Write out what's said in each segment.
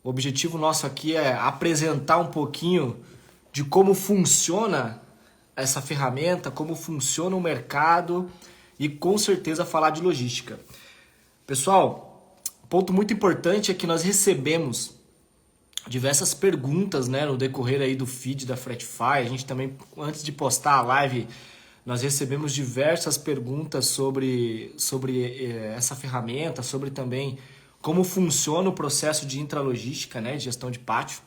O objetivo nosso aqui é apresentar um pouquinho de como funciona essa ferramenta, como funciona o mercado e com certeza falar de logística. Pessoal, ponto muito importante é que nós recebemos diversas perguntas, né, no decorrer aí do feed da Fretify. A gente também, antes de postar a live, nós recebemos diversas perguntas sobre essa ferramenta, sobre também como funciona o processo de intralogística, né, de gestão de pátio.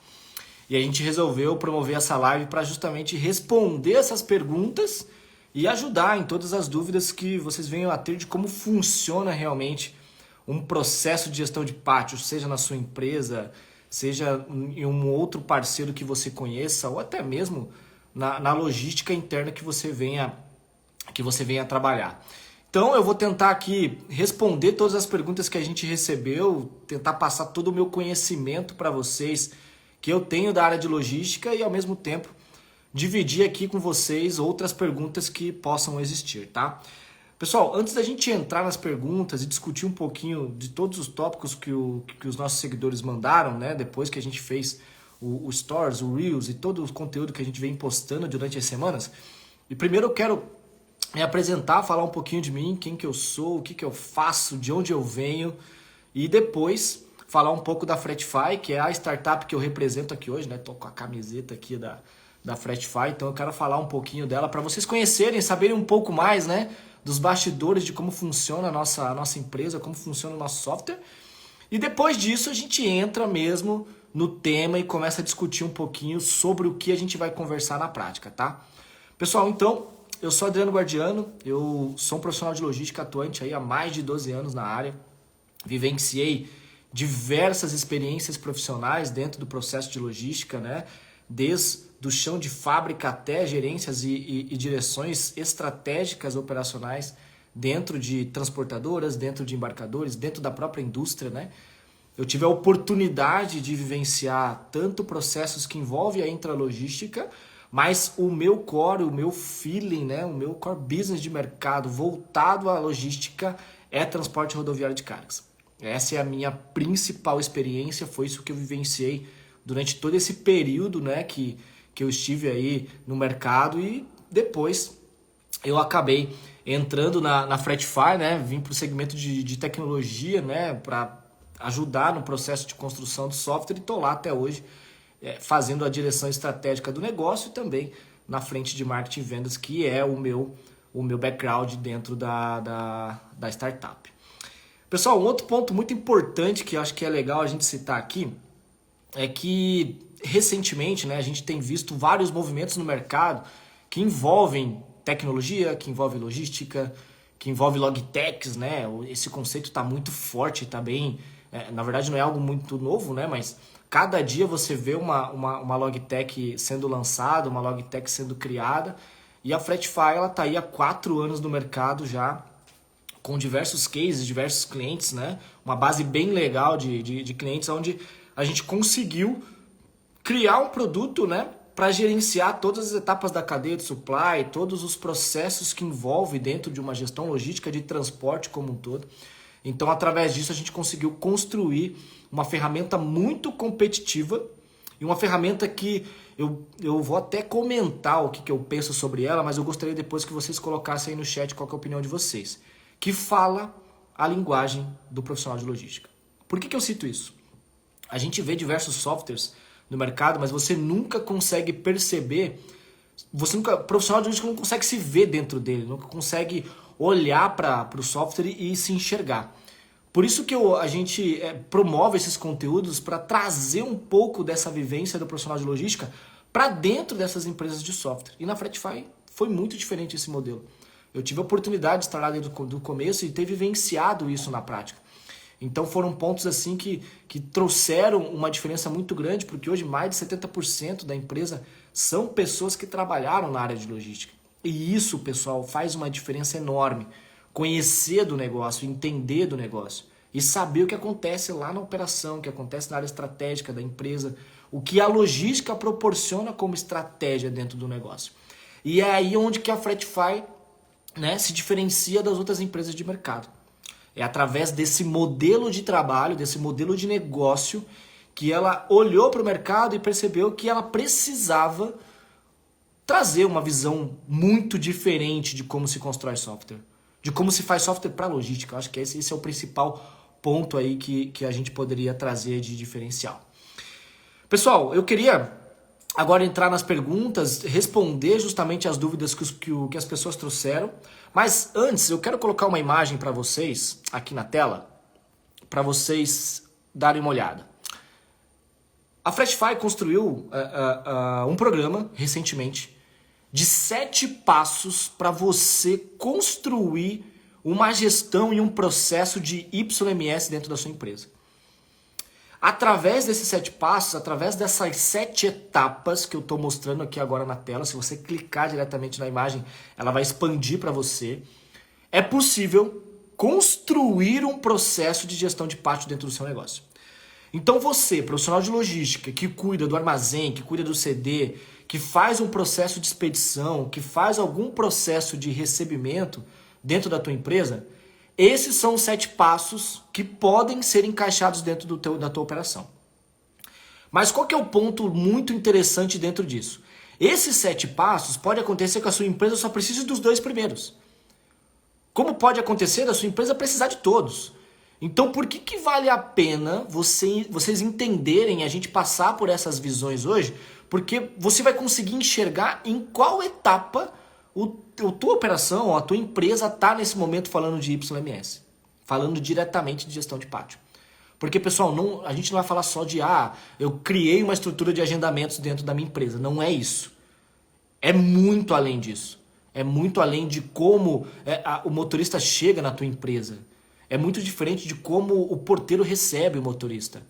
E a gente resolveu promover essa live para justamente responder essas perguntas e ajudar em todas as dúvidas que vocês venham a ter de como funciona realmente um processo de gestão de pátio, seja na sua empresa, seja em um outro parceiro que você conheça, ou até mesmo na logística interna que você venha trabalhar. Então eu vou tentar aqui responder todas as perguntas que a gente recebeu, tentar passar todo o meu conhecimento para vocês que eu tenho da área de logística e ao mesmo tempo dividir aqui com vocês outras perguntas que possam existir, tá? Pessoal, antes da gente entrar nas perguntas e discutir um pouquinho de todos os tópicos que os nossos seguidores mandaram, né? Depois que a gente fez o Stories, o Reels e todo o conteúdo que a gente vem postando durante as semanas. E primeiro eu quero me apresentar, falar um pouquinho de mim, quem que eu sou, o que que eu faço, de onde eu venho. E depois falar um pouco da Fretify, que é a startup que eu represento aqui hoje, né? Tô com a camiseta aqui da Fretify, então eu quero falar um pouquinho dela para vocês conhecerem, saberem um pouco mais, né? Dos bastidores de como funciona a nossa empresa, como funciona o nosso software. E depois disso a gente entra mesmo no tema e começa a discutir um pouquinho sobre o que a gente vai conversar na prática, tá? Pessoal, então, eu sou Adriano Guardiano, eu sou um profissional de logística atuante aí há mais de 12 anos na área. Vivenciei diversas experiências profissionais dentro do processo de logística, né? Desde do chão de fábrica até gerências e direções estratégicas operacionais dentro de transportadoras, dentro de embarcadores, dentro da própria indústria, né? Eu tive a oportunidade de vivenciar tanto processos que envolvem a intralogística, mas o meu core, o meu feeling, né? O meu core business de mercado voltado à logística é transporte rodoviário de cargas. Essa é a minha principal experiência, foi isso que eu vivenciei durante todo esse período, né, que eu estive aí no mercado e depois eu acabei entrando na Fretify, né, vim para o segmento de tecnologia, né, para ajudar no processo de construção do software e estou lá até hoje fazendo a direção estratégica do negócio e também na frente de marketing e vendas, que é o meu background dentro da startup. Pessoal, um outro ponto muito importante que eu acho que é legal a gente citar aqui é que recentemente, né, a gente tem visto vários movimentos no mercado que envolvem tecnologia, que envolvem logística, que envolvem logtechs, né? Esse conceito está muito forte, está bem... na verdade não é algo muito novo, né? Mas cada dia você vê uma logtech sendo lançada, uma logtech sendo criada, e a Fretify ela está aí há 4 anos no mercado já, com diversos cases, diversos clientes, né? Uma base bem legal de clientes, onde a gente conseguiu criar um produto, né, para gerenciar todas as etapas da cadeia de supply, todos os processos que envolve dentro de uma gestão logística de transporte como um todo. Então, através disso, a gente conseguiu construir uma ferramenta muito competitiva e uma ferramenta que eu vou até comentar o que eu penso sobre ela, mas eu gostaria depois que vocês colocassem aí no chat qual que é a opinião de vocês, que fala a linguagem do profissional de logística. Por que eu cito isso? A gente vê diversos softwares no mercado, mas você nunca consegue perceber, o profissional de logística não consegue se ver dentro dele, nunca consegue olhar para o software e se enxergar. Por isso que a gente promove esses conteúdos para trazer um pouco dessa vivência do profissional de logística para dentro dessas empresas de software. E na Fretify foi muito diferente esse modelo. Eu tive a oportunidade de estar lá desde do começo e ter vivenciado isso na prática. Então foram pontos assim que trouxeram uma diferença muito grande, porque hoje mais de 70% da empresa são pessoas que trabalharam na área de logística. E isso, pessoal, faz uma diferença enorme. Conhecer do negócio, entender do negócio e saber o que acontece lá na operação, o que acontece na área estratégica da empresa, o que a logística proporciona como estratégia dentro do negócio. E é aí onde que a Fretify, né, se diferencia das outras empresas de mercado. É através desse modelo de trabalho, desse modelo de negócio que ela olhou para o mercado e percebeu que ela precisava trazer uma visão muito diferente de como se constrói software, de como se faz software para logística. Eu acho que esse é o principal ponto aí que a gente poderia trazer de diferencial. Pessoal, eu queria agora entrar nas perguntas, responder justamente as dúvidas que as pessoas trouxeram, mas antes eu quero colocar uma imagem para vocês aqui na tela, para vocês darem uma olhada. A Freshify construiu um programa recentemente de 7 passos para você construir uma gestão e um processo de YMS dentro da sua empresa. Através desses 7 passos, através dessas 7 etapas que eu estou mostrando aqui agora na tela, se você clicar diretamente na imagem, ela vai expandir para você. É possível construir um processo de gestão de pátio dentro do seu negócio. Então você, profissional de logística, que cuida do armazém, que cuida do CD, que faz um processo de expedição, que faz algum processo de recebimento dentro da tua empresa, esses são os 7 passos que podem ser encaixados dentro da tua operação. Mas qual que é o ponto muito interessante dentro disso? Esses 7 passos pode acontecer que a sua empresa só precise dos 2 primeiros. Como pode acontecer da sua empresa precisar de todos? Então, por que vale a pena vocês entenderem, a gente passar por essas visões hoje? Porque você vai conseguir enxergar em qual etapa a tua operação ou a tua empresa está nesse momento falando de YMS. Falando diretamente de gestão de pátio. Porque, pessoal, a gente não vai falar só de eu criei uma estrutura de agendamentos dentro da minha empresa. Não é isso. É muito além disso. É muito além de como o motorista chega na tua empresa. É muito diferente de como o porteiro recebe o motorista.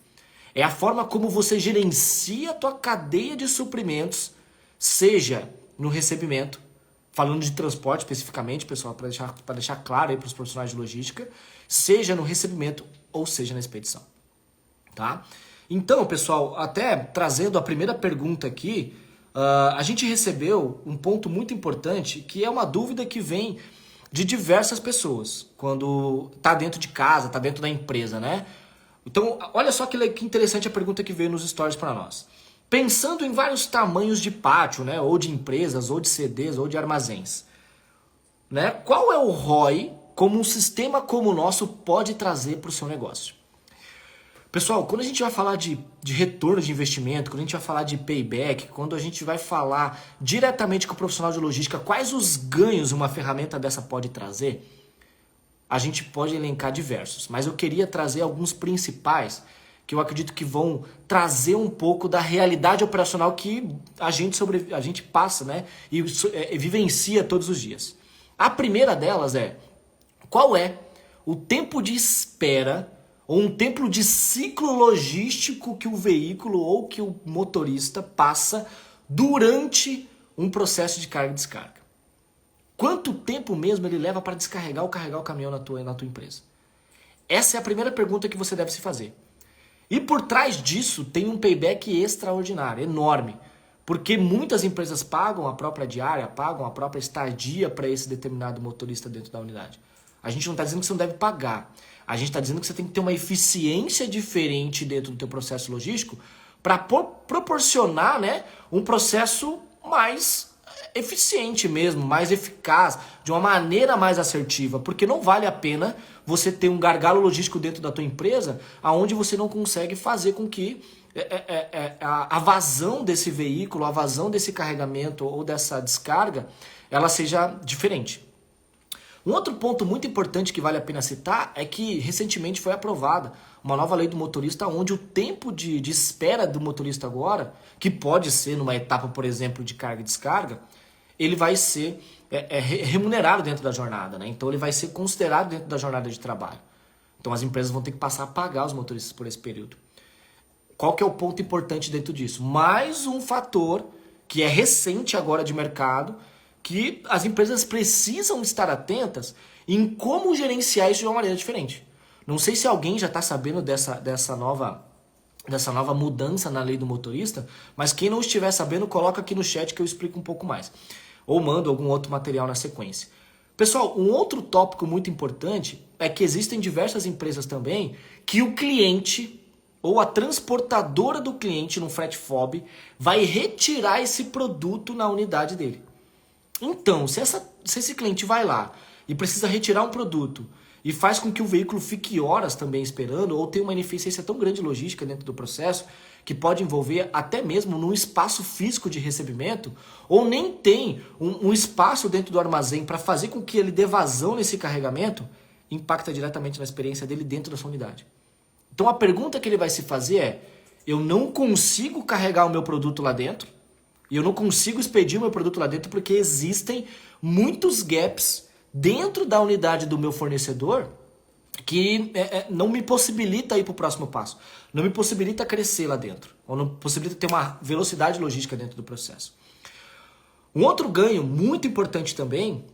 É a forma como você gerencia a tua cadeia de suprimentos, seja no recebimento, falando de transporte especificamente, pessoal, para deixar claro aí para os profissionais de logística, seja no recebimento ou seja na expedição. Tá? Então, pessoal, até trazendo a primeira pergunta aqui, a gente recebeu um ponto muito importante, que é uma dúvida que vem de diversas pessoas, quando está dentro de casa, está dentro da empresa, né? Então, olha só que interessante a pergunta que veio nos stories para nós. Pensando em vários tamanhos de pátio, né? Ou de empresas, ou de CDs, ou de armazéns, né? Qual é o ROI como um sistema como o nosso pode trazer para o seu negócio? Pessoal, quando a gente vai falar de retorno de investimento, quando a gente vai falar de payback, quando a gente vai falar diretamente com o profissional de logística, quais os ganhos uma ferramenta dessa pode trazer, a gente pode elencar diversos. Mas eu queria trazer alguns principais que eu acredito que vão trazer um pouco da realidade operacional que a gente passa, né? E vivencia todos os dias. A primeira delas é, qual é o tempo de espera ou um tempo de ciclo logístico que o veículo ou que o motorista passa durante um processo de carga e descarga? Quanto tempo mesmo ele leva para descarregar ou carregar o caminhão na tua empresa? Essa é a primeira pergunta que você deve se fazer. E por trás disso tem um payback extraordinário, enorme. Porque muitas empresas pagam a própria diária, pagam a própria estadia para esse determinado motorista dentro da unidade. A gente não está dizendo que você não deve pagar. A gente está dizendo que você tem que ter uma eficiência diferente dentro do teu processo logístico para proporcionar, né, um processo mais eficiente mesmo, mais eficaz, de uma maneira mais assertiva. Porque não vale a pena você ter um gargalo logístico dentro da tua empresa onde você não consegue fazer com que a vazão desse veículo, a vazão desse carregamento ou dessa descarga, ela seja diferente. Um outro ponto muito importante que vale a pena citar é que recentemente foi aprovada uma nova lei do motorista onde o tempo de espera do motorista agora, que pode ser numa etapa, por exemplo, de carga e descarga, ele vai ser remunerado dentro da jornada, né? Então ele vai ser considerado dentro da jornada de trabalho. Então as empresas vão ter que passar a pagar os motoristas por esse período. Qual que é o ponto importante dentro disso? Mais um fator que é recente agora de mercado, que as empresas precisam estar atentas em como gerenciar isso de uma maneira diferente. Não sei se alguém já está sabendo dessa nova mudança na lei do motorista, mas quem não estiver sabendo, coloca aqui no chat que eu explico um pouco mais. Ou mando algum outro material na sequência. Pessoal, um outro tópico muito importante é que existem diversas empresas também que o cliente ou a transportadora do cliente no frete FOB vai retirar esse produto na unidade dele. Então, se esse cliente vai lá e precisa retirar um produto e faz com que o veículo fique horas também esperando, ou tem uma ineficiência tão grande logística dentro do processo, que pode envolver até mesmo num espaço físico de recebimento, ou nem tem um espaço dentro do armazém para fazer com que ele dê vazão nesse carregamento, impacta diretamente na experiência dele dentro da sua unidade. Então a pergunta que ele vai se fazer é: eu não consigo carregar o meu produto lá dentro, e eu não consigo expedir o meu produto lá dentro porque existem muitos gaps dentro da unidade do meu fornecedor que não me possibilita ir para o próximo passo, não me possibilita crescer lá dentro, ou não possibilita ter uma velocidade logística dentro do processo. Um outro ganho muito importante também,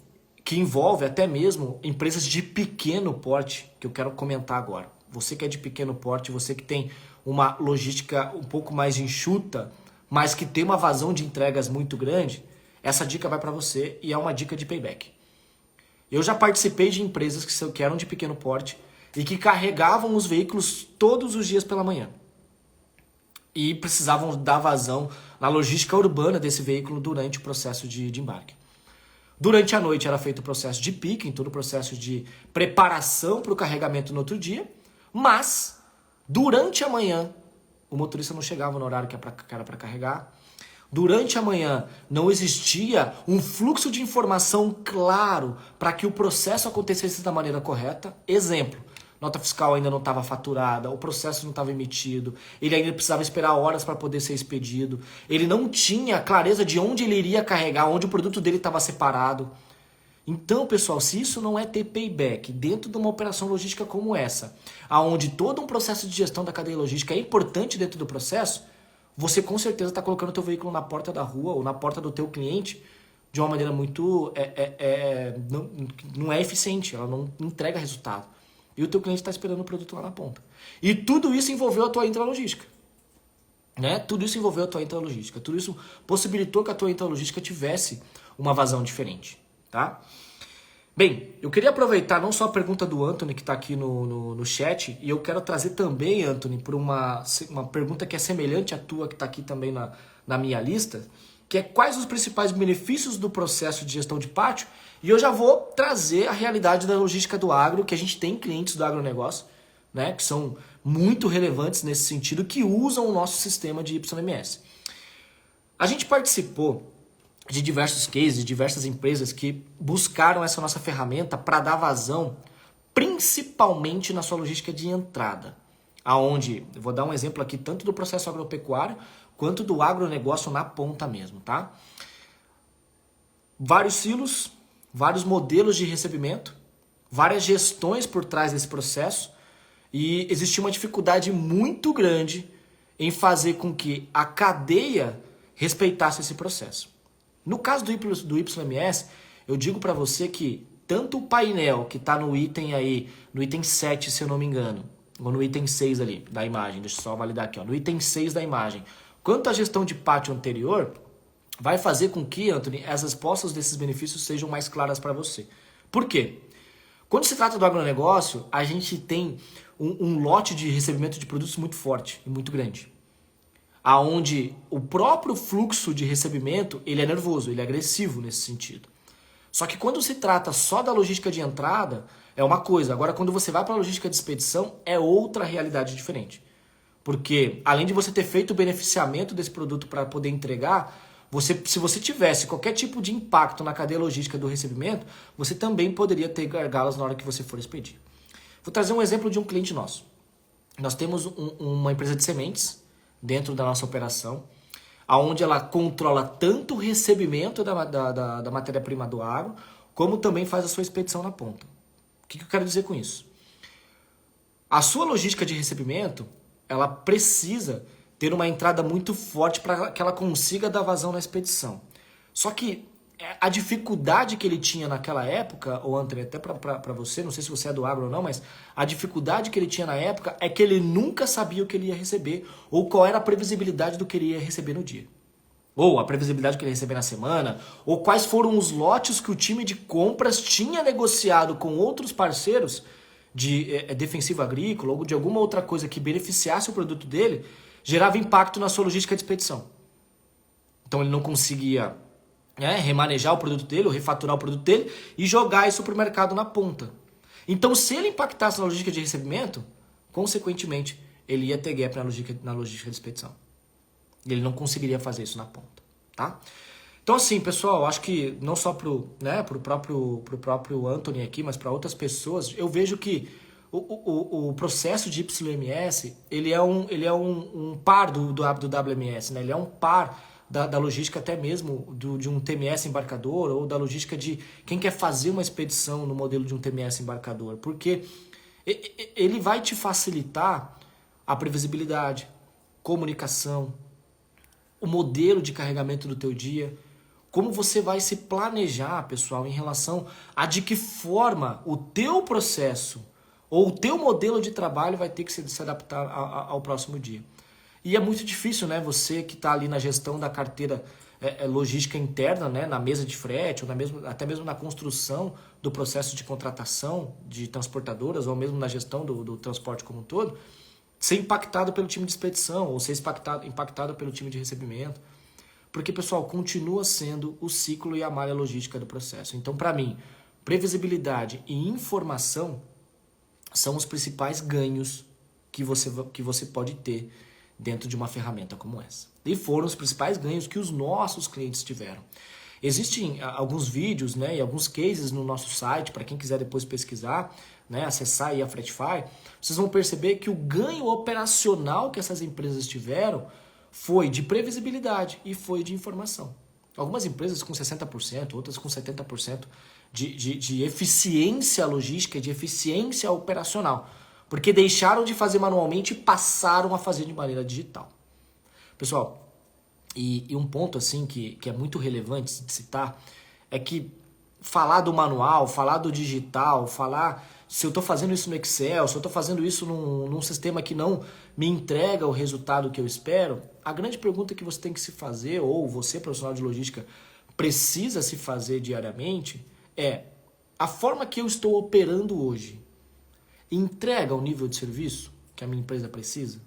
que envolve até mesmo empresas de pequeno porte, que eu quero comentar agora. Você que é de pequeno porte, você que tem uma logística um pouco mais enxuta, mas que tem uma vazão de entregas muito grande, essa dica vai para você e é uma dica de payback. Eu já participei de empresas que eram de pequeno porte e que carregavam os veículos todos os dias pela manhã. E precisavam dar vazão na logística urbana desse veículo durante o processo de embarque. Durante a noite era feito o processo de picking, todo o processo de preparação para o carregamento no outro dia, mas durante a manhã o motorista não chegava no horário que era para carregar. Durante a manhã não existia um fluxo de informação claro para que o processo acontecesse da maneira correta. Exemplo, nota fiscal ainda não estava faturada, o processo não estava emitido, ele ainda precisava esperar horas para poder ser expedido, ele não tinha clareza de onde ele iria carregar, onde o produto dele estava separado. Então, pessoal, se isso não é ter payback dentro de uma operação logística como essa, aonde todo um processo de gestão da cadeia logística é importante dentro do processo, você com certeza está colocando o teu veículo na porta da rua ou na porta do teu cliente de uma maneira muito... não é eficiente, ela não entrega resultado. E o teu cliente está esperando o produto lá na ponta. E tudo isso envolveu a tua intralogística. Né? Tudo isso envolveu a tua intralogística. Tudo isso possibilitou que a tua intralogística tivesse uma vazão diferente. Tá? Bem, eu queria aproveitar não só a pergunta do Anthony que está aqui no chat, e eu quero trazer também, Anthony, por uma pergunta que é semelhante à tua, que está aqui também na minha lista, que é quais os principais benefícios do processo de gestão de pátio, e eu já vou trazer a realidade da logística do agro, que a gente tem clientes do agronegócio, né, que são muito relevantes nesse sentido, que usam o nosso sistema de YMS. A gente participou de diversos cases, de diversas empresas que buscaram essa nossa ferramenta para dar vazão, principalmente na sua logística de entrada. Aonde, eu vou dar um exemplo aqui, tanto do processo agropecuário, quanto do agronegócio na ponta mesmo, tá? Vários silos, vários modelos de recebimento, várias gestões por trás desse processo, e existia uma dificuldade muito grande em fazer com que a cadeia respeitasse esse processo. No caso do YMS, eu digo para você que tanto o painel que está no item aí, no item 7, se eu não me engano, ou no item 6 ali da imagem, deixa eu só validar aqui, ó, no item 6 da imagem, quanto a gestão de pátio anterior, vai fazer com que, Anthony, as respostas desses benefícios sejam mais claras para você. Por quê? Quando se trata do agronegócio, a gente tem um lote de recebimento de produtos muito forte e muito grande. Aonde o próprio fluxo de recebimento, ele é nervoso, ele é agressivo nesse sentido. Só que quando se trata só da logística de entrada, é uma coisa. Agora, quando você vai para a logística de expedição, é outra realidade diferente. Porque, além de você ter feito o beneficiamento desse produto para poder entregar, se você tivesse qualquer tipo de impacto na cadeia logística do recebimento, você também poderia ter gargalos na hora que você for expedir. Vou trazer um exemplo de um cliente nosso. Nós temos uma empresa de sementes dentro da nossa operação, onde ela controla tanto o recebimento da matéria-prima do agro, como também faz a sua expedição na ponta. O que eu quero dizer com isso? A sua logística de recebimento, ela precisa ter uma entrada muito forte para que ela consiga dar vazão na expedição. Só que a dificuldade que ele tinha naquela época, ou André, até para você, não sei se você é do agro ou não, mas a dificuldade que ele tinha na época é que ele nunca sabia o que ele ia receber, ou qual era a previsibilidade do que ele ia receber no dia. Ou a previsibilidade que ele ia receber na semana, ou quais foram os lotes que o time de compras tinha negociado com outros parceiros de defensivo agrícola ou de alguma outra coisa que beneficiasse o produto dele, gerava impacto na sua logística de expedição. Então ele não conseguia remanejar o produto dele, ou refaturar o produto dele e jogar isso para o mercado na ponta. Então se ele impactasse na logística de recebimento, consequentemente ele ia ter gap na logística de expedição. E ele não conseguiria fazer isso na ponta, tá? Então assim, pessoal, acho que não só pro próprio Anthony aqui, mas para outras pessoas, eu vejo que o processo de YMS, ele é um par do WMS, né? Ele é um par da logística até mesmo de um TMS embarcador ou da logística de quem quer fazer uma expedição no modelo de um TMS embarcador, porque ele vai te facilitar a previsibilidade, comunicação, o modelo de carregamento do teu dia, como você vai se planejar, pessoal, em relação a de que forma o teu processo ou o teu modelo de trabalho vai ter que se adaptar ao próximo dia. E é muito difícil, né? Você que está ali na gestão da carteira logística interna, né? Na mesa de frete, ou até mesmo na construção do processo de contratação de transportadoras, ou mesmo na gestão do transporte como um todo, ser impactado pelo time de expedição, ou ser impactado pelo time de recebimento. Porque, pessoal, continua sendo o ciclo e a malha logística do processo. Então, para mim, previsibilidade e informação são os principais ganhos que você pode ter dentro de uma ferramenta como essa. E foram os principais ganhos que os nossos clientes tiveram. Existem alguns vídeos, né, e alguns cases no nosso site, para quem quiser depois pesquisar, né, acessar aí a Fretify, vocês vão perceber que o ganho operacional que essas empresas tiveram foi de previsibilidade e foi de informação. Algumas empresas com 60%, outras com 70% de eficiência logística e de eficiência operacional, porque deixaram de fazer manualmente e passaram a fazer de maneira digital. Pessoal, e um ponto assim que é muito relevante de citar é que falar do manual, falar do digital, falar se eu estou fazendo isso no Excel, se eu estou fazendo isso num sistema que não me entrega o resultado que eu espero, a grande pergunta que você tem que se fazer, ou você, profissional de logística, precisa se fazer diariamente, é a forma que eu estou operando hoje entrega o nível de serviço que a minha empresa precisa?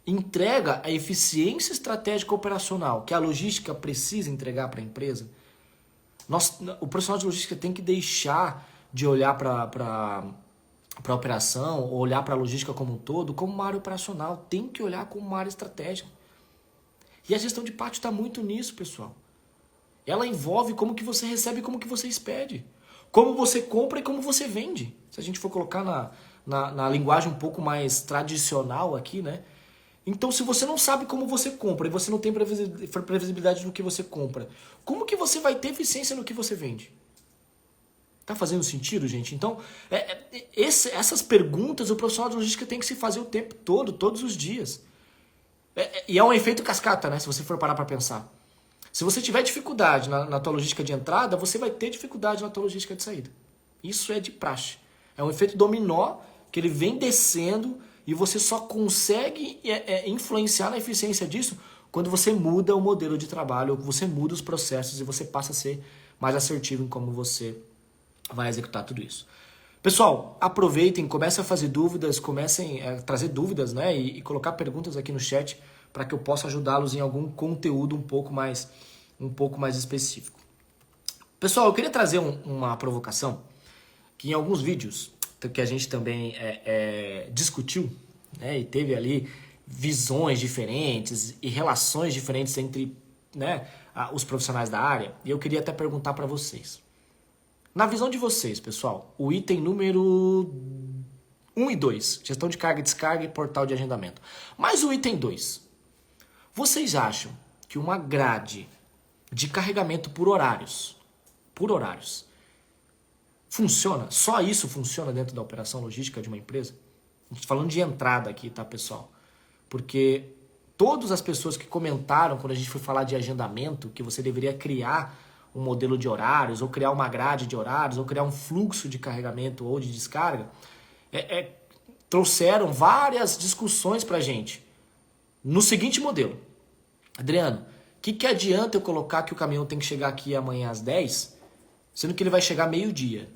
Entrega a eficiência estratégica operacional que a logística precisa entregar para a empresa? O profissional de logística tem que deixar de olhar para a operação, ou olhar para a logística como um todo, como uma área operacional. Tem que olhar como uma área estratégica. E a gestão de pátio está muito nisso, pessoal. Ela envolve como que você recebe e como que você expede. Como você compra e como você vende. Se a gente for colocar na linguagem um pouco mais tradicional aqui, né? Então, se você não sabe como você compra e você não tem previsibilidade no que você compra, como que você vai ter eficiência no que você vende? Tá fazendo sentido, gente? Então, essas perguntas o profissional de logística tem que se fazer o tempo todo, todos os dias. E é um efeito cascata, né? Se você for parar para pensar. Se você tiver dificuldade na tua logística de entrada, você vai ter dificuldade na tua logística de saída. Isso é de praxe. É um efeito dominó que ele vem descendo e você só consegue influenciar na eficiência disso quando você muda o modelo de trabalho, ou você muda os processos e você passa a ser mais assertivo em como você vai executar tudo isso. Pessoal, aproveitem, comecem a fazer dúvidas, comecem a trazer dúvidas, né? E colocar perguntas aqui no chat para que eu possa ajudá-los em algum conteúdo um pouco mais específico. Pessoal, eu queria trazer uma provocação que em alguns vídeos que a gente também discutiu, né, e teve ali visões diferentes e relações diferentes entre, né, os profissionais da área, e eu queria até perguntar para vocês. Na visão de vocês, pessoal, o item número 1 e 2, gestão de carga e descarga e portal de agendamento. Mas o item 2, vocês acham que uma grade de carregamento por horários, funciona? Só isso funciona dentro da operação logística de uma empresa? A gente tá falando de entrada aqui, tá, pessoal? Porque todas as pessoas que comentaram quando a gente foi falar de agendamento, que você deveria criar um modelo de horários, ou criar uma grade de horários, ou criar um fluxo de carregamento ou de descarga, trouxeram várias discussões pra gente. No seguinte modelo: Adriano, o que adianta eu colocar que o caminhão tem que chegar aqui amanhã às 10, sendo que ele vai chegar meio-dia?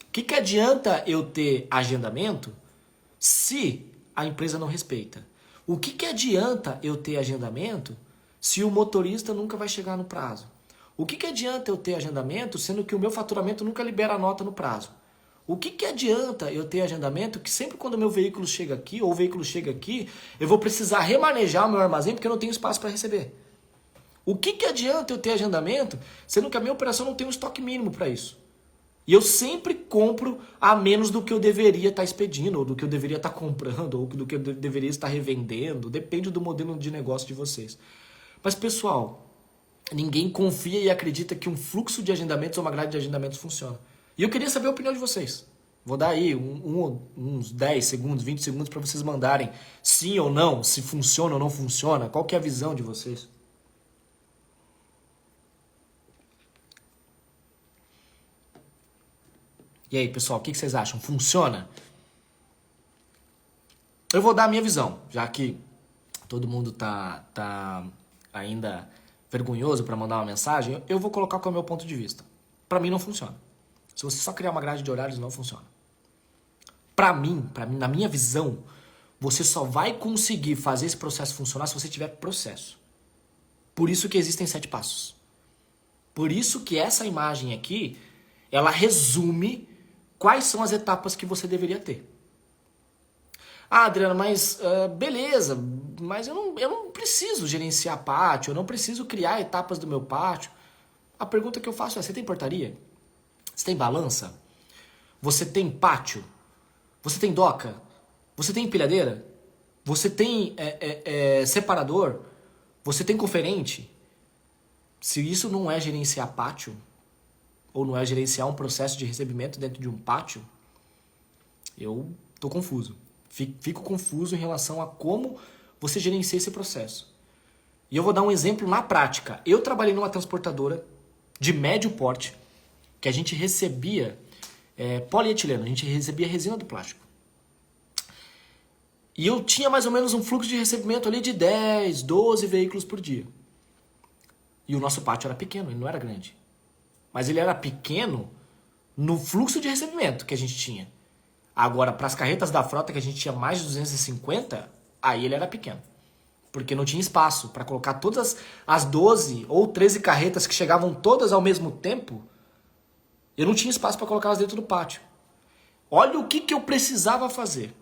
O que adianta eu ter agendamento se a empresa não respeita? O que adianta eu ter agendamento se o motorista nunca vai chegar no prazo? O que adianta eu ter agendamento sendo que o meu faturamento nunca libera a nota no prazo? O que adianta eu ter agendamento que sempre quando o meu veículo chega aqui, ou o veículo chega aqui, eu vou precisar remanejar o meu armazém porque eu não tenho espaço para receber? O que adianta eu ter agendamento sendo que a minha operação não tem um estoque mínimo para isso? E eu sempre compro a menos do que eu deveria estar expedindo, ou do que eu deveria estar comprando, ou do que eu deveria estar revendendo. Depende do modelo de negócio de vocês. Mas, pessoal, ninguém confia e acredita que um fluxo de agendamentos ou uma grade de agendamentos funciona. E eu queria saber a opinião de vocês. Vou dar aí uns 10 segundos, 20 segundos para vocês mandarem sim ou não, se funciona ou não funciona. Qual que é a visão de vocês? E aí, pessoal, o que vocês acham? Funciona? Eu vou dar a minha visão, já que todo mundo tá ainda vergonhoso para mandar uma mensagem, eu vou colocar qual é o meu ponto de vista. Para mim não funciona. Se você só criar uma grade de horários, não funciona. Para mim, na minha visão, você só vai conseguir fazer esse processo funcionar se você tiver processo. Por isso que existem 7 passos. Por isso que essa imagem aqui, ela resume quais são as etapas que você deveria ter. Ah, Adriano, mas beleza, mas eu não preciso gerenciar pátio, eu não preciso criar etapas do meu pátio. A pergunta que eu faço é, você tem portaria? Você tem balança? Você tem pátio? Você tem doca? Você tem empilhadeira? Você tem separador? Você tem conferente? Se isso não é gerenciar pátio, ou não é gerenciar um processo de recebimento dentro de um pátio, eu tô confuso. Fico confuso em relação a como você gerencia esse processo. E eu vou dar um exemplo na prática. Eu trabalhei numa transportadora de médio porte, que a gente recebia polietileno, a gente recebia resina do plástico. E eu tinha mais ou menos um fluxo de recebimento ali de 10, 12 veículos por dia. E o nosso pátio era pequeno, ele não era grande. Mas ele era pequeno no fluxo de recebimento que a gente tinha. Agora, para as carretas da frota, que a gente tinha mais de 250, aí ele era pequeno. Porque não tinha espaço para colocar todas as 12 ou 13 carretas que chegavam todas ao mesmo tempo. Eu não tinha espaço para colocá-las dentro do pátio. Olha o que eu precisava fazer.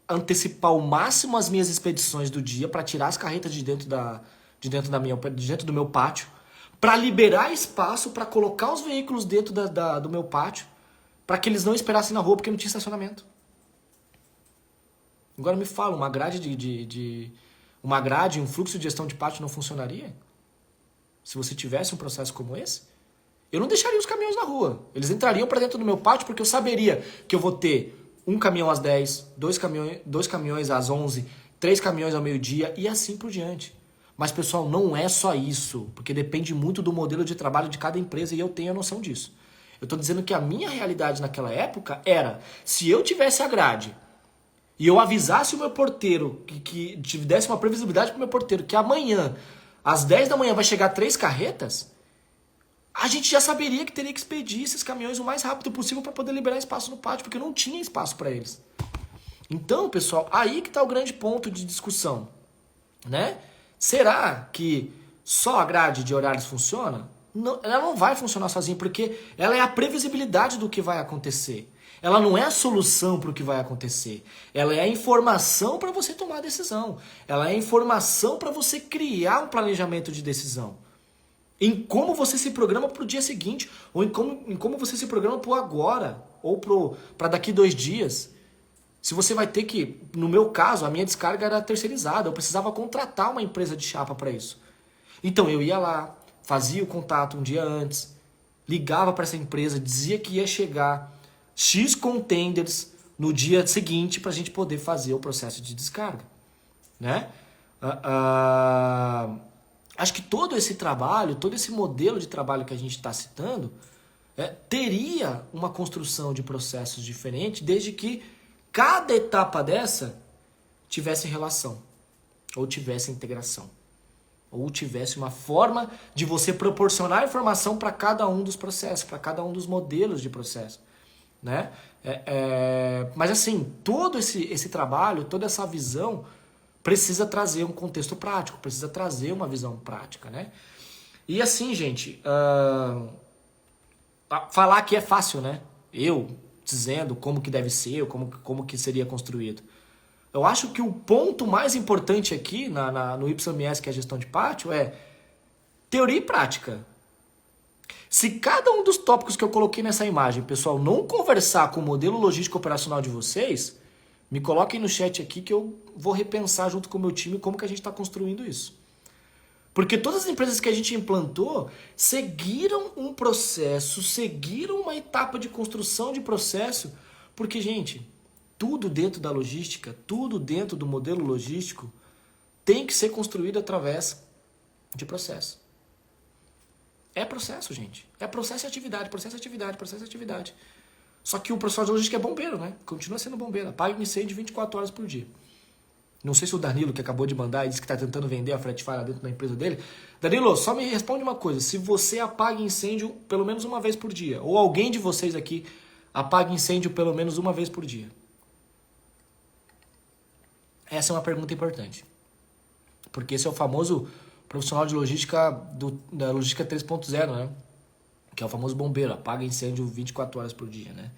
Antecipar ao máximo as minhas expedições do dia para tirar as carretas de dentro do meu pátio, para liberar espaço para colocar os veículos dentro do meu pátio, para que eles não esperassem na rua porque não tinha estacionamento. Agora me fala, uma grade um fluxo de gestão de pátio não funcionaria? Se você tivesse um processo como esse? Eu não deixaria os caminhões na rua. Eles entrariam para dentro do meu pátio porque eu saberia que eu vou ter um caminhão às 10, dois caminhões às 11, 3 caminhões ao meio-dia e assim por diante. Mas, pessoal, não é só isso, porque depende muito do modelo de trabalho de cada empresa e eu tenho a noção disso. Eu estou dizendo que a minha realidade naquela época era, se eu tivesse a grade e eu avisasse o meu porteiro, que desse uma previsibilidade para o meu porteiro, que amanhã, às 10 da manhã, vai chegar 3 carretas, a gente já saberia que teria que expedir esses caminhões o mais rápido possível para poder liberar espaço no pátio, porque não tinha espaço para eles. Então, pessoal, aí que está o grande ponto de discussão, né? Será que só a grade de horários funciona? Não, ela não vai funcionar sozinha, porque ela é a previsibilidade do que vai acontecer. Ela não é a solução para o que vai acontecer. Ela é a informação para você tomar a decisão. Ela é a informação para você criar um planejamento de decisão. Em como você se programa para o dia seguinte, ou em como você se programa para o agora, ou para daqui 2 dias. Se você vai ter que, no meu caso, a minha descarga era terceirizada, eu precisava contratar uma empresa de chapa para isso. Então eu ia lá, fazia o contato um dia antes, ligava para essa empresa, dizia que ia chegar X containers no dia seguinte para a gente poder fazer o processo de descarga, né? Acho que todo esse trabalho, todo esse modelo de trabalho que a gente está citando, teria uma construção de processos diferentes, desde que cada etapa dessa tivesse relação ou tivesse integração. ou tivesse uma forma de você proporcionar informação para cada um dos processos, para cada um dos modelos de processo, né? Mas assim, todo esse trabalho, toda essa visão precisa trazer um contexto prático, precisa trazer uma visão prática, né? E assim, gente, falar que é fácil, né? Eu dizendo como que deve ser, como que seria construído. Eu acho que o ponto mais importante aqui no YMS, que é a gestão de pátio, é teoria e prática. Se cada um dos tópicos que eu coloquei nessa imagem, pessoal, não conversar com o modelo logístico operacional de vocês, me coloquem no chat aqui que eu vou repensar junto com o meu time como que a gente está construindo isso. Porque todas as empresas que a gente implantou seguiram um processo, seguiram uma etapa de construção de processo, porque, gente, tudo dentro da logística, tudo dentro do modelo logístico tem que ser construído através de processo. É processo, gente. É processo e atividade, processo e atividade, processo e atividade. Só que o profissional de logística é bombeiro, né? Continua sendo bombeiro. Apaga um incêndio 24 horas por dia. Não sei se o Danilo, que acabou de mandar e disse que está tentando vender a Fretify lá dentro da empresa dele. Danilo, só me responde uma coisa. Se você apaga incêndio pelo menos uma vez por dia, ou alguém de vocês aqui apaga incêndio pelo menos uma vez por dia? Essa é uma pergunta importante. Porque esse é o famoso profissional de logística da logística 3.0, né? Que é o famoso bombeiro, apaga incêndio 24 horas por dia, né?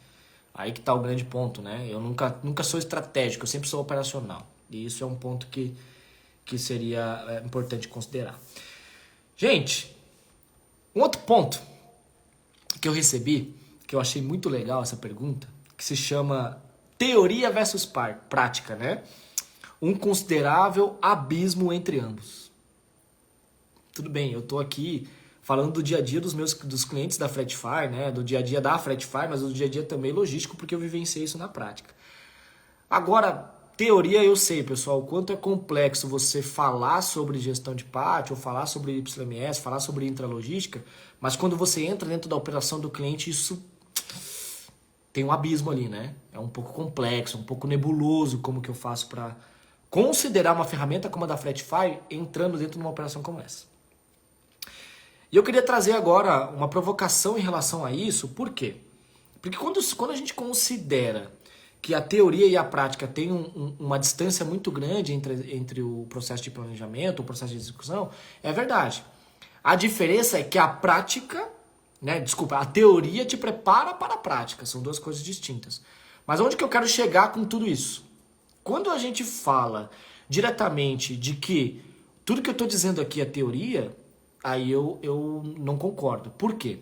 Aí que tá o grande ponto, né? Eu nunca sou estratégico, eu sempre sou operacional. E isso é um ponto que seria importante considerar. Gente, um outro ponto que eu recebi, que eu achei muito legal essa pergunta, que se chama teoria versus prática, né? Um considerável abismo entre ambos. Tudo bem, eu tô aqui falando do dia a dia dos clientes da Fretify, né? Do dia a dia da Fretify, mas do dia a dia também logístico, porque eu vivenciei isso na prática. Agora, teoria eu sei, pessoal, o quanto é complexo você falar sobre gestão de pátio, ou falar sobre YMS, falar sobre intralogística, mas quando você entra dentro da operação do cliente, isso tem um abismo ali, né? É um pouco complexo, um pouco nebuloso como que eu faço para considerar uma ferramenta como a da Fretify entrando dentro de uma operação como essa. E eu queria trazer agora uma provocação em relação a isso, por quê? Porque quando a gente considera que a teoria e a prática têm uma distância muito grande entre o processo de planejamento, o processo de execução, é verdade. A diferença é que a prática, a teoria te prepara para a prática, são duas coisas distintas. Mas onde que eu quero chegar com tudo isso? Quando a gente fala diretamente de que tudo que eu estou dizendo aqui é teoria, aí eu não concordo. Por quê?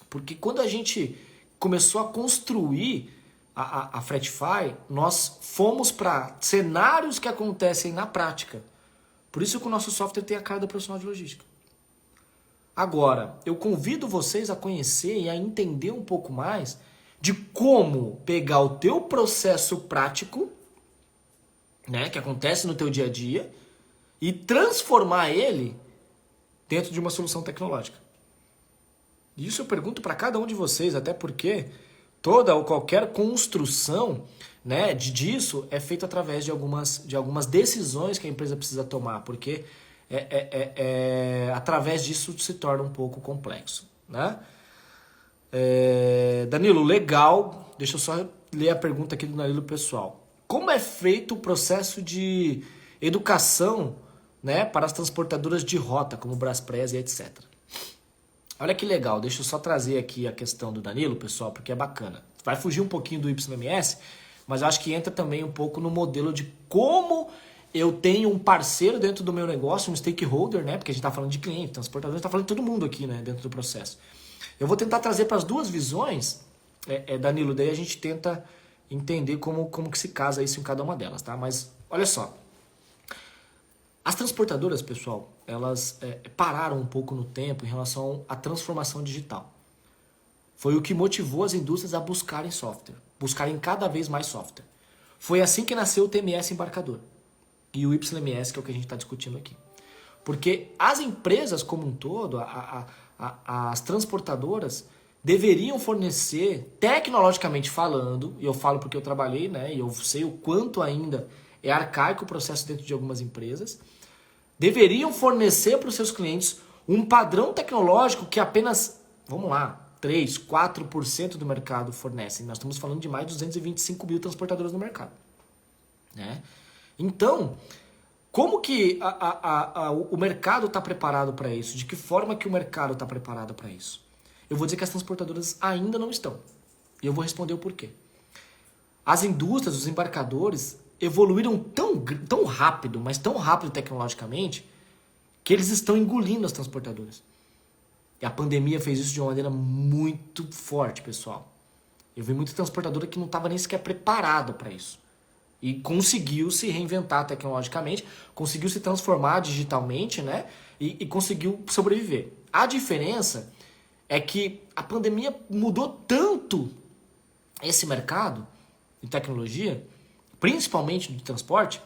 Porque quando a gente começou a construir a Fretify, nós fomos para cenários que acontecem na prática. Por isso que o nosso software tem a cara do profissional de logística. Agora, eu convido vocês a conhecer e a entender um pouco mais de como pegar o teu processo prático, né, que acontece no teu dia a dia, e transformar ele dentro de uma solução tecnológica. Isso eu pergunto para cada um de vocês, até porque toda ou qualquer construção, né, disso é feita através de algumas decisões que a empresa precisa tomar, porque através disso se torna um pouco complexo, né? Danilo, legal. Deixa eu só ler a pergunta aqui do Danilo pessoal. Como é feito o processo de educação, né, para as transportadoras de rota, como Braspress e etc? Olha que legal, deixa eu só trazer aqui a questão do Danilo, pessoal, porque é bacana. Vai fugir um pouquinho do YMS, mas eu acho que entra também um pouco no modelo de como eu tenho um parceiro dentro do meu negócio, um stakeholder, né? Porque a gente está falando de cliente, transportador, a gente está falando de todo mundo aqui, né, dentro do processo. Eu vou tentar trazer para as duas visões, Danilo, daí a gente tenta entender como que se casa isso em cada uma delas, tá? Mas olha só. As transportadoras, pessoal, elas pararam um pouco no tempo em relação à transformação digital. Foi o que motivou as indústrias a buscarem software, buscarem cada vez mais software. Foi assim que nasceu o TMS embarcador e o YMS, que é o que a gente está discutindo aqui. Porque as empresas como um todo, as transportadoras, deveriam fornecer, tecnologicamente falando, e eu falo porque eu trabalhei, né, e eu sei o quanto ainda é arcaico o processo dentro de algumas empresas, deveriam fornecer para os seus clientes um padrão tecnológico que apenas, vamos lá, 3, 4% do mercado fornecem. Nós estamos falando de mais de 225 mil transportadoras no mercado, né? Então, como que o mercado está preparado para isso? De que forma que o mercado está preparado para isso? Eu vou dizer que as transportadoras ainda não estão. E eu vou responder o porquê. As indústrias, os embarcadores, evoluíram tão rápido, mas tão rápido tecnologicamente, que eles estão engolindo as transportadoras. E a pandemia fez isso de uma maneira muito forte, pessoal. Eu vi muita transportadora que não estava nem sequer preparada para isso. E conseguiu se reinventar tecnologicamente, conseguiu se transformar digitalmente, né? E conseguiu sobreviver. A diferença é que a pandemia mudou tanto esse mercado de tecnologia, principalmente de transporte,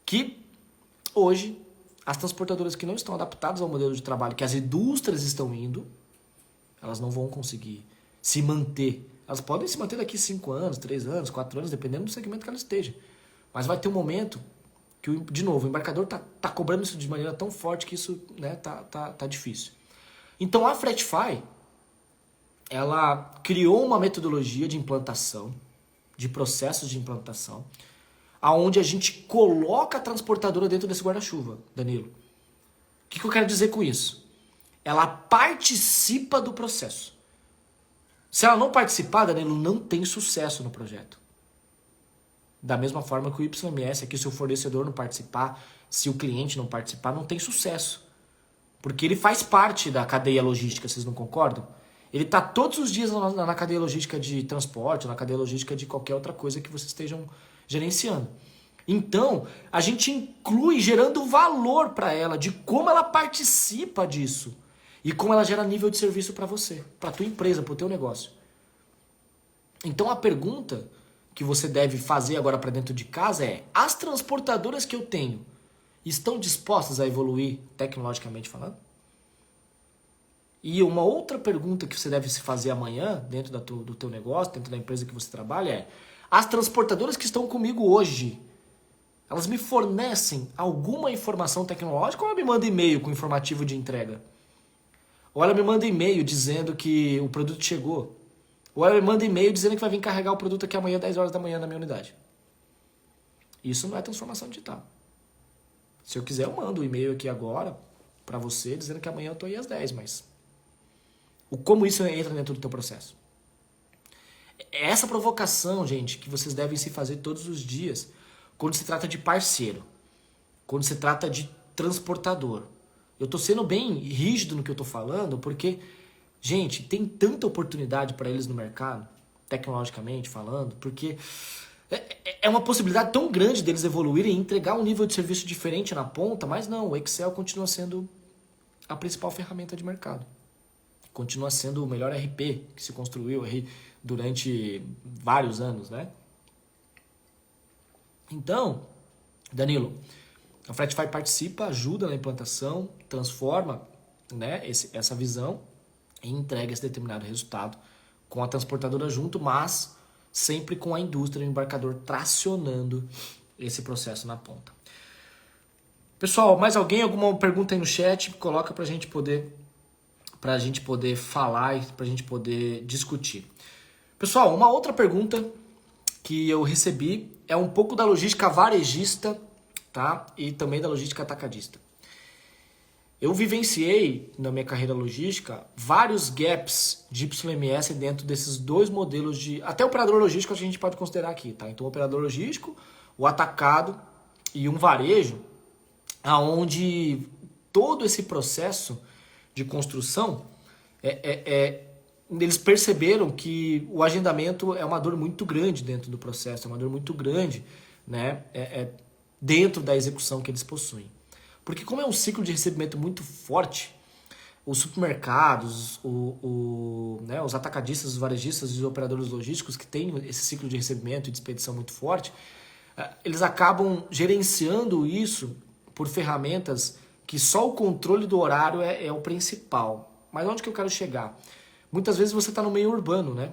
que hoje as transportadoras que não estão adaptadas ao modelo de trabalho que as indústrias estão indo, elas não vão conseguir se manter. Elas podem se manter daqui 5 anos, 3 anos, 4 anos, dependendo do segmento que ela esteja. Mas vai ter um momento que, de novo, o embarcador tá cobrando isso de maneira tão forte que isso, né, tá difícil. Então a Fretify, ela criou uma metodologia de implantação, de processos de implantação, aonde a gente coloca a transportadora dentro desse guarda-chuva, Danilo. O que eu quero dizer com isso? Ela participa do processo. Se ela não participar, Danilo, não tem sucesso no projeto. Da mesma forma que o YMS aqui, se o fornecedor não participar, se o cliente não participar, não tem sucesso. Porque ele faz parte da cadeia logística, vocês não concordam? Ele está todos os dias na cadeia logística de transporte, na cadeia logística de qualquer outra coisa que vocês estejam gerenciando. Então, a gente inclui gerando valor para ela, de como ela participa disso. E como ela gera nível de serviço para você, para a tua empresa, para o teu negócio. Então a pergunta que você deve fazer agora para dentro de casa é: as transportadoras que eu tenho estão dispostas a evoluir tecnologicamente falando? E uma outra pergunta que você deve se fazer amanhã, dentro do teu negócio, dentro da empresa que você trabalha, é: as transportadoras que estão comigo hoje, elas me fornecem alguma informação tecnológica ou ela me manda e-mail com informativo de entrega? Ou ela me manda e-mail dizendo que o produto chegou? Ou ela me manda e-mail dizendo que vai vir carregar o produto aqui amanhã, 10 horas da manhã, na minha unidade? Isso não é transformação digital. Se eu quiser, eu mando um e-mail aqui agora para você, dizendo que amanhã eu estou aí às 10, mas como isso entra dentro do teu processo? É essa provocação, gente, que vocês devem se fazer todos os dias quando se trata de parceiro, quando se trata de transportador. Eu estou sendo bem rígido no que eu estou falando, porque, gente, tem tanta oportunidade para eles no mercado, tecnologicamente falando, porque é uma possibilidade tão grande deles evoluírem e entregar um nível de serviço diferente na ponta, mas não, o Excel continua sendo a principal ferramenta de mercado. Continua sendo o melhor RP que se construiu aí durante vários anos, né? Então, Danilo, a Fretify participa, ajuda na implantação, transforma, né, essa visão e entrega esse determinado resultado com a transportadora junto, mas sempre com a indústria e o embarcador tracionando esse processo na ponta. Pessoal, mais alguém? Alguma pergunta aí no chat? Coloca pra gente poder falar e pra gente poder discutir. Pessoal, uma outra pergunta que eu recebi é um pouco da logística varejista, tá? E também da logística atacadista. Eu vivenciei, na minha carreira logística, vários gaps de YMS dentro desses dois modelos de... Até operador logístico a gente pode considerar aqui, tá? Então, o operador logístico, o atacado e um varejo, aonde todo esse processo de construção, eles perceberam que o agendamento é uma dor muito grande dentro do processo, é uma dor muito grande, né? Dentro da execução que eles possuem. Porque como é um ciclo de recebimento muito forte, os supermercados, né, os atacadistas, os varejistas e os operadores logísticos que têm esse ciclo de recebimento e de expedição muito forte, eles acabam gerenciando isso por ferramentas que só o controle do horário é o principal. Mas onde que eu quero chegar? Muitas vezes você está no meio urbano, né?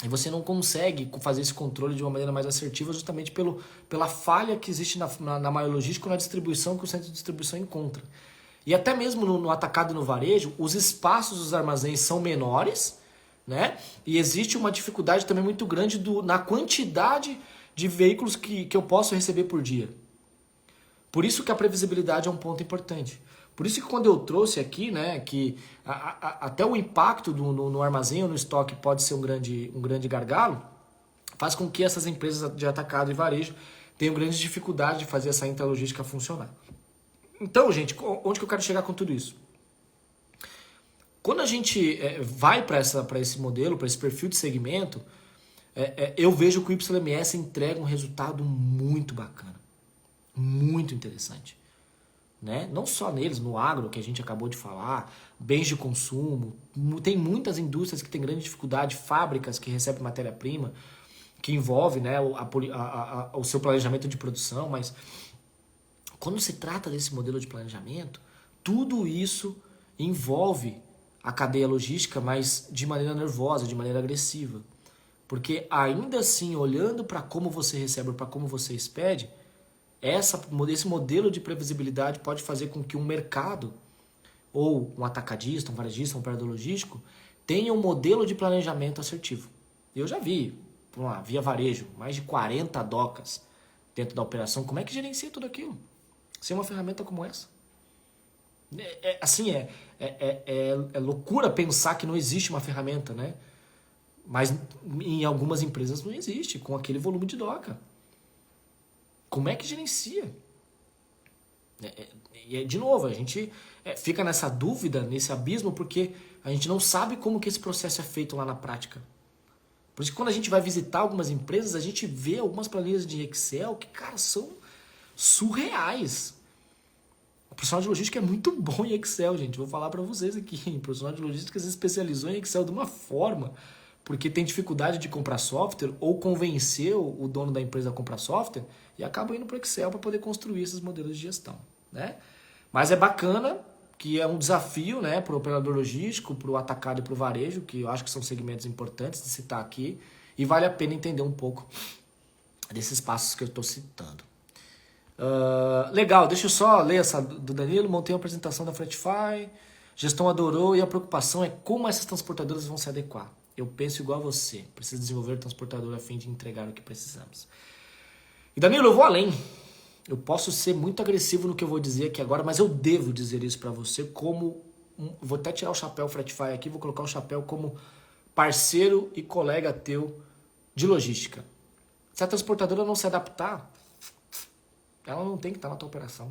E você não consegue fazer esse controle de uma maneira mais assertiva justamente pela falha que existe na malha logística ou na distribuição que o centro de distribuição encontra. E até mesmo no atacado e no varejo, os espaços dos armazéns são menores, né? E existe uma dificuldade também muito grande na quantidade de veículos que eu posso receber por dia. Por isso que a previsibilidade é um ponto importante. Por isso que quando eu trouxe aqui, né, que até o impacto no armazém ou no estoque pode ser um grande gargalo, faz com que essas empresas de atacado e varejo tenham grande dificuldade de fazer essa intralogística funcionar. Então, gente, onde que eu quero chegar com tudo isso? Quando a gente vai para esse modelo, para esse perfil de segmento, eu vejo que o YMS entrega um resultado muito bacana, muito interessante. Né? Não só neles, no agro, que a gente acabou de falar, bens de consumo, tem muitas indústrias que têm grande dificuldade, fábricas que recebem matéria-prima, que envolve, né, o seu planejamento de produção, mas quando se trata desse modelo de planejamento, tudo isso envolve a cadeia logística, mas de maneira nervosa, de maneira agressiva. Porque ainda assim, olhando para como você recebe, para como você expede, esse modelo de previsibilidade pode fazer com que um mercado, ou um atacadista, um varejista, um operador logístico, tenha um modelo de planejamento assertivo. Eu já vi, via varejo, mais de 40 docas dentro da operação. Como é que gerencia tudo aquilo? Sem uma ferramenta como essa? É loucura pensar que não existe uma ferramenta, né? Mas em algumas empresas não existe, com aquele volume de doca. Como é que gerencia? De novo, a gente fica nessa dúvida, nesse abismo, porque a gente não sabe como que esse processo é feito lá na prática. Por isso que quando a gente vai visitar algumas empresas, a gente vê algumas planilhas de Excel que, cara, são surreais. O profissional de logística é muito bom em Excel, gente. Vou falar para vocês aqui. O profissional de logística se especializou em Excel de uma forma, porque tem dificuldade de comprar software ou convenceu o dono da empresa a comprar software e acaba indo para o Excel para poder construir esses modelos de gestão, né? Mas é bacana, que é um desafio, né, para o operador logístico, para o atacado e para o varejo, que eu acho que são segmentos importantes de citar aqui, e vale a pena entender um pouco desses passos que eu estou citando. Legal, deixa eu só ler essa do Danilo. Montei uma apresentação da Fretify, gestão adorou e a preocupação é como essas transportadoras vão se adequar. Eu penso igual a você, preciso desenvolver o transportador a fim de entregar o que precisamos. E Danilo, eu vou além. Eu posso ser muito agressivo no que eu vou dizer aqui agora, mas eu devo dizer isso para você como... Vou até tirar o chapéu Fretify aqui, vou colocar o chapéu como parceiro e colega teu de logística. Se a transportadora não se adaptar, ela não tem que estar na tua operação.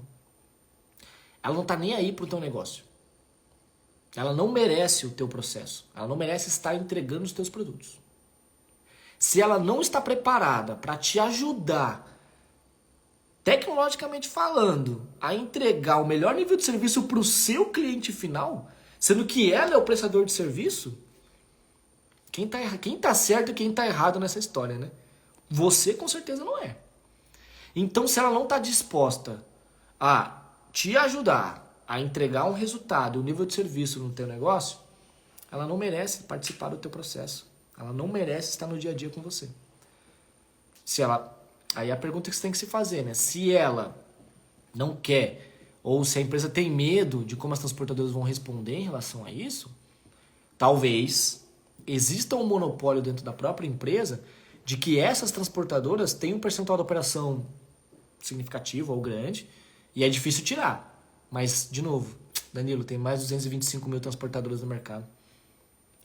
Ela não está nem aí para o teu negócio. Ela não merece o teu processo. Ela não merece estar entregando os teus produtos. Se ela não está preparada para te ajudar, tecnologicamente falando, a entregar o melhor nível de serviço para o seu cliente final, sendo que ela é o prestador de serviço, quem tá certo e quem tá errado nessa história, né? Você com certeza não é. Então, se ela não está disposta a te ajudar a entregar um resultado, um nível de serviço no teu negócio, ela não merece participar do teu processo. Ela não merece estar no dia a dia com você. Aí a pergunta que você tem que se fazer, né? Se ela não quer, ou se a empresa tem medo de como as transportadoras vão responder em relação a isso, talvez exista um monopólio dentro da própria empresa de que essas transportadoras têm um percentual de operação significativo ou grande, e é difícil tirar. Mas, de novo, Danilo, tem mais de 225 mil transportadoras no mercado.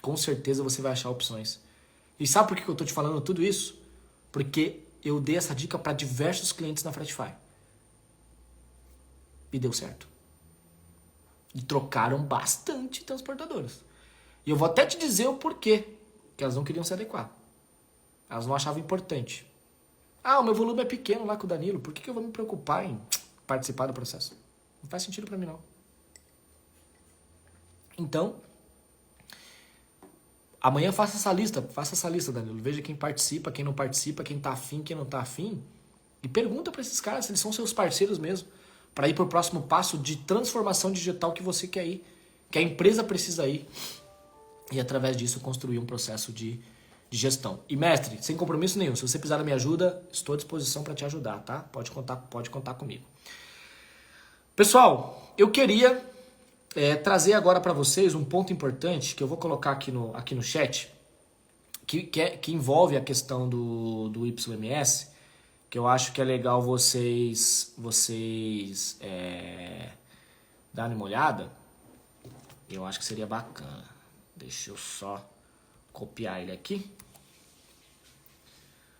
Com certeza você vai achar opções. E sabe por que eu estou te falando tudo isso? Porque eu dei essa dica para diversos clientes na Fretify. E deu certo. E trocaram bastante transportadoras. E eu vou até te dizer o porquê que elas não queriam se adequar. Elas não achavam importante. O meu volume é pequeno lá com o Danilo. Por que eu vou me preocupar em participar do processo? Não faz sentido para mim, não. Então, amanhã faça essa lista, Danilo. Veja quem participa, quem não participa, quem tá afim, quem não tá afim. E pergunta para esses caras se eles são seus parceiros mesmo, para ir pro próximo passo de transformação digital que você quer ir, que a empresa precisa ir. E através disso construir um processo de de gestão. E mestre, sem compromisso nenhum, se você precisar da minha ajuda, estou à disposição para te ajudar, tá? Pode contar comigo. Pessoal, eu queria trazer agora para vocês um ponto importante que eu vou colocar aqui no chat, que envolve a questão do YMS, que eu acho que é legal vocês darem uma olhada. Eu acho que seria bacana. Deixa eu só copiar ele aqui.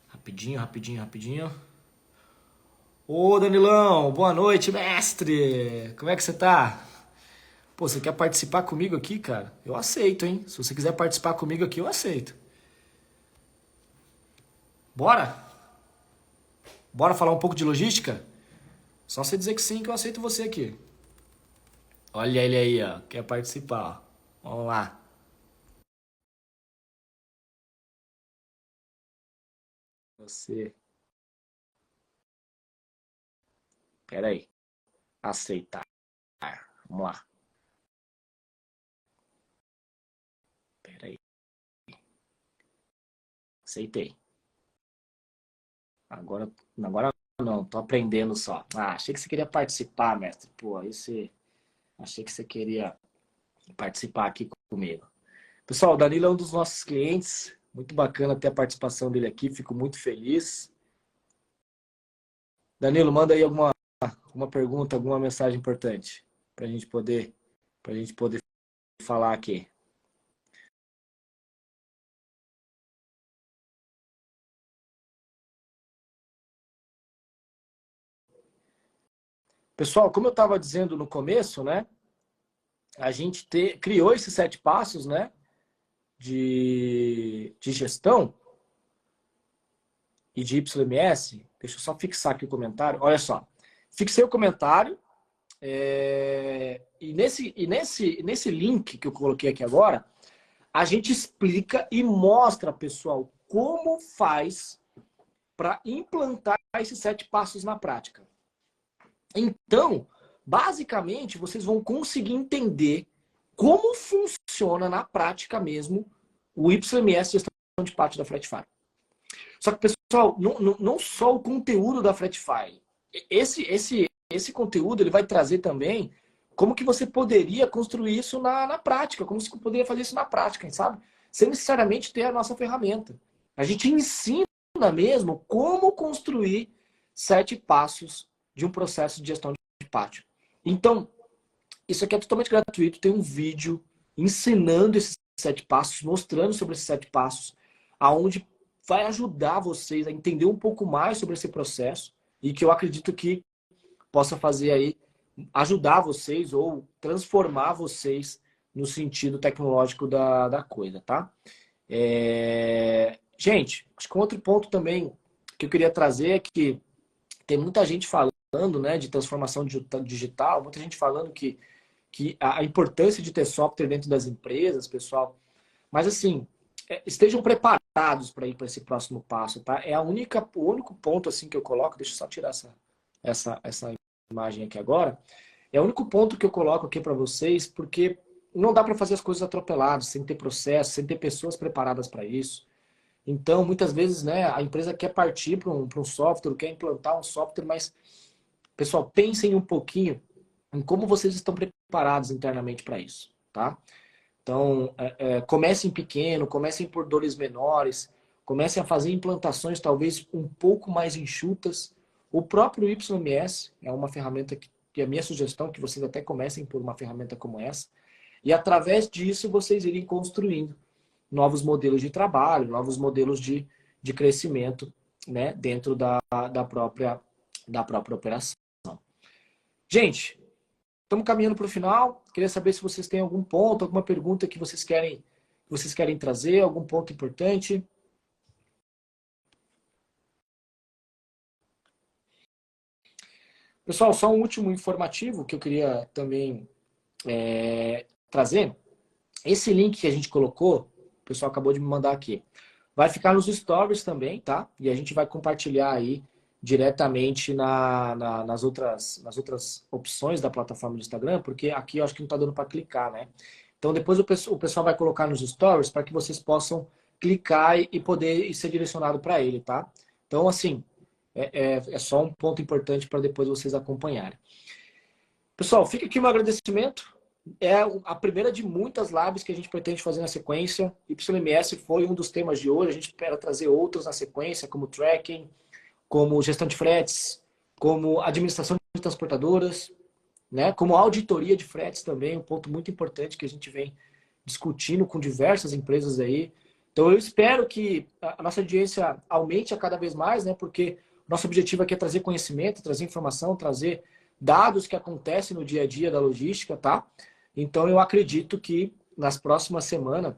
Rapidinho. Ô, Danilão, boa noite, mestre. Como é que você tá? Pô, você quer participar comigo aqui, cara? Eu aceito, hein? Se você quiser participar comigo aqui, eu aceito. Bora? Bora falar um pouco de logística? Só você dizer que sim, que eu aceito você aqui. Olha ele aí, ó. Quer participar, ó. Vamos lá. Você. Pera aí. Aceitar. Vamos lá. Pera aí. Aceitei. Agora não, tô aprendendo só. Ah, achei que você queria participar, mestre. Pô, aí você... Achei que você queria participar aqui comigo. Pessoal, o Danilo é um dos nossos clientes. Muito bacana ter a participação dele aqui. Fico muito feliz. Danilo, manda aí alguma pergunta, alguma mensagem importante para a gente poder falar aqui. Pessoal, como eu estava dizendo no começo, né? A gente criou esses 7 passos, né? De gestão e de YMS. Deixa eu só fixar aqui o comentário. Olha só. Fixei o comentário. E nesse link que eu coloquei aqui agora, a gente explica e mostra, pessoal, como faz para implantar esses 7 passos na prática. Então, basicamente, vocês vão conseguir entender como funciona na prática mesmo o YMS Gestão de Pátio da Flatify. Só que, pessoal, não só o conteúdo da Flatify. Esse conteúdo ele vai trazer também como que você poderia construir isso na prática, como você poderia fazer isso na prática, sabe? Sem necessariamente ter a nossa ferramenta. A gente ensina mesmo como construir 7 passos de um processo de gestão de pátio. Então, isso aqui é totalmente gratuito. Tem um vídeo ensinando esses 7 passos, mostrando sobre esses 7 passos, aonde vai ajudar vocês a entender um pouco mais sobre esse processo e que eu acredito que possa fazer aí, ajudar vocês ou transformar vocês no sentido tecnológico da coisa, tá? Gente, acho que um outro ponto também que eu queria trazer é que tem muita gente falando, né, de transformação digital, muita gente falando que a importância de ter software dentro das empresas, pessoal. Mas assim, estejam preparados para ir para esse próximo passo, tá? O único ponto assim que eu coloco, deixa eu só tirar essa imagem aqui agora. É o único ponto que eu coloco aqui para vocês, porque não dá para fazer as coisas atropeladas, sem ter processo, sem ter pessoas preparadas para isso. Então, muitas vezes, né, a empresa quer partir para um software, quer implantar um software, mas, pessoal, pensem um pouquinho em como vocês estão preparados internamente para isso, tá? Então, comecem pequeno, comecem por dores menores, comecem a fazer implantações talvez um pouco mais enxutas. O próprio YMS é uma ferramenta que é a minha sugestão, que vocês até comecem por uma ferramenta como essa, e através disso vocês irem construindo novos modelos de trabalho, novos modelos de crescimento, né, dentro da própria operação. Gente, estamos caminhando para o final. Queria saber se vocês têm algum ponto, alguma pergunta que vocês querem trazer, algum ponto importante. Pessoal, só um último informativo que eu queria também trazer. Esse link que a gente colocou, o pessoal acabou de me mandar aqui, vai ficar nos stories também, tá? E a gente vai compartilhar aí diretamente nas outras opções da plataforma do Instagram, porque aqui eu acho que não está dando para clicar, né? Então depois o pessoal vai colocar nos stories para que vocês possam clicar e poder ser direcionado para ele, tá? Então, assim, é só um ponto importante para depois vocês acompanharem. Pessoal, fica aqui um agradecimento. É a primeira de muitas lives que a gente pretende fazer na sequência. YMS foi um dos temas de hoje. A gente espera trazer outros na sequência, como tracking, como gestão de fretes, como administração de transportadoras, né? Como auditoria de fretes também, um ponto muito importante que a gente vem discutindo com diversas empresas aí. Então eu espero que a nossa audiência aumente a cada vez mais, né? Porque nosso objetivo aqui é trazer conhecimento, trazer informação, trazer dados que acontecem no dia a dia da logística, tá? Então eu acredito que nas próximas semanas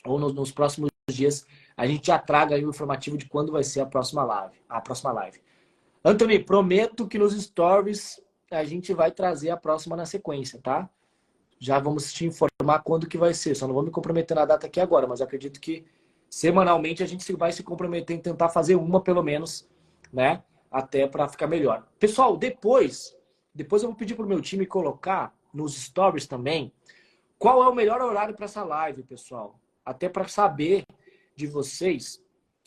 ou nos próximos dias a gente já traga aí o informativo de quando vai ser a próxima live. Anthony, prometo que nos stories a gente vai trazer a próxima na sequência, tá? Já vamos te informar quando que vai ser. Só não vou me comprometer na data aqui agora, mas acredito que semanalmente a gente vai se comprometer em tentar fazer uma pelo menos, né? Até para ficar melhor. Pessoal, depois eu vou pedir para o meu time colocar nos stories também qual é o melhor horário para essa live, pessoal. Até para saber de vocês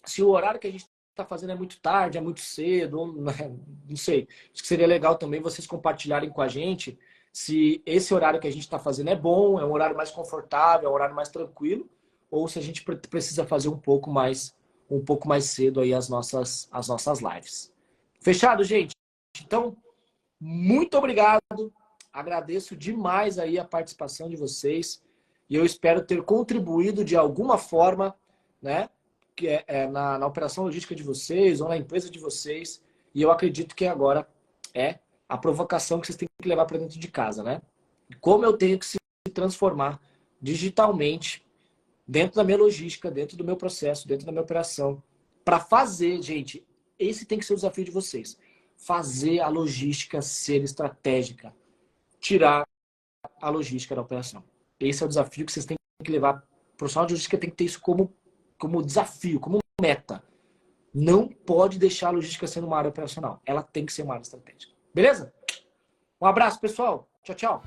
se o horário que a gente está fazendo é muito tarde, é muito cedo, ou, não sei. Acho que seria legal também vocês compartilharem com a gente se esse horário que a gente está fazendo é bom, é um horário mais confortável, é um horário mais tranquilo, ou se a gente precisa fazer um pouco mais cedo aí as nossas lives. Fechado, gente? Então, muito obrigado. Agradeço demais aí a participação de vocês e eu espero ter contribuído de alguma forma, né, na operação logística de vocês ou na empresa de vocês. E eu acredito que agora é a provocação que vocês têm que levar para dentro de casa, né? Como eu tenho que se transformar digitalmente dentro da minha logística, dentro do meu processo, dentro da minha operação, para fazer, gente, esse tem que ser o desafio de vocês. Fazer a logística ser estratégica. Tirar a logística da operação. Esse é o desafio que vocês têm que levar. O profissional de logística tem que ter isso como desafio, como meta. Não pode deixar a logística sendo uma área operacional. Ela tem que ser uma área estratégica. Beleza? Um abraço, pessoal. Tchau, tchau.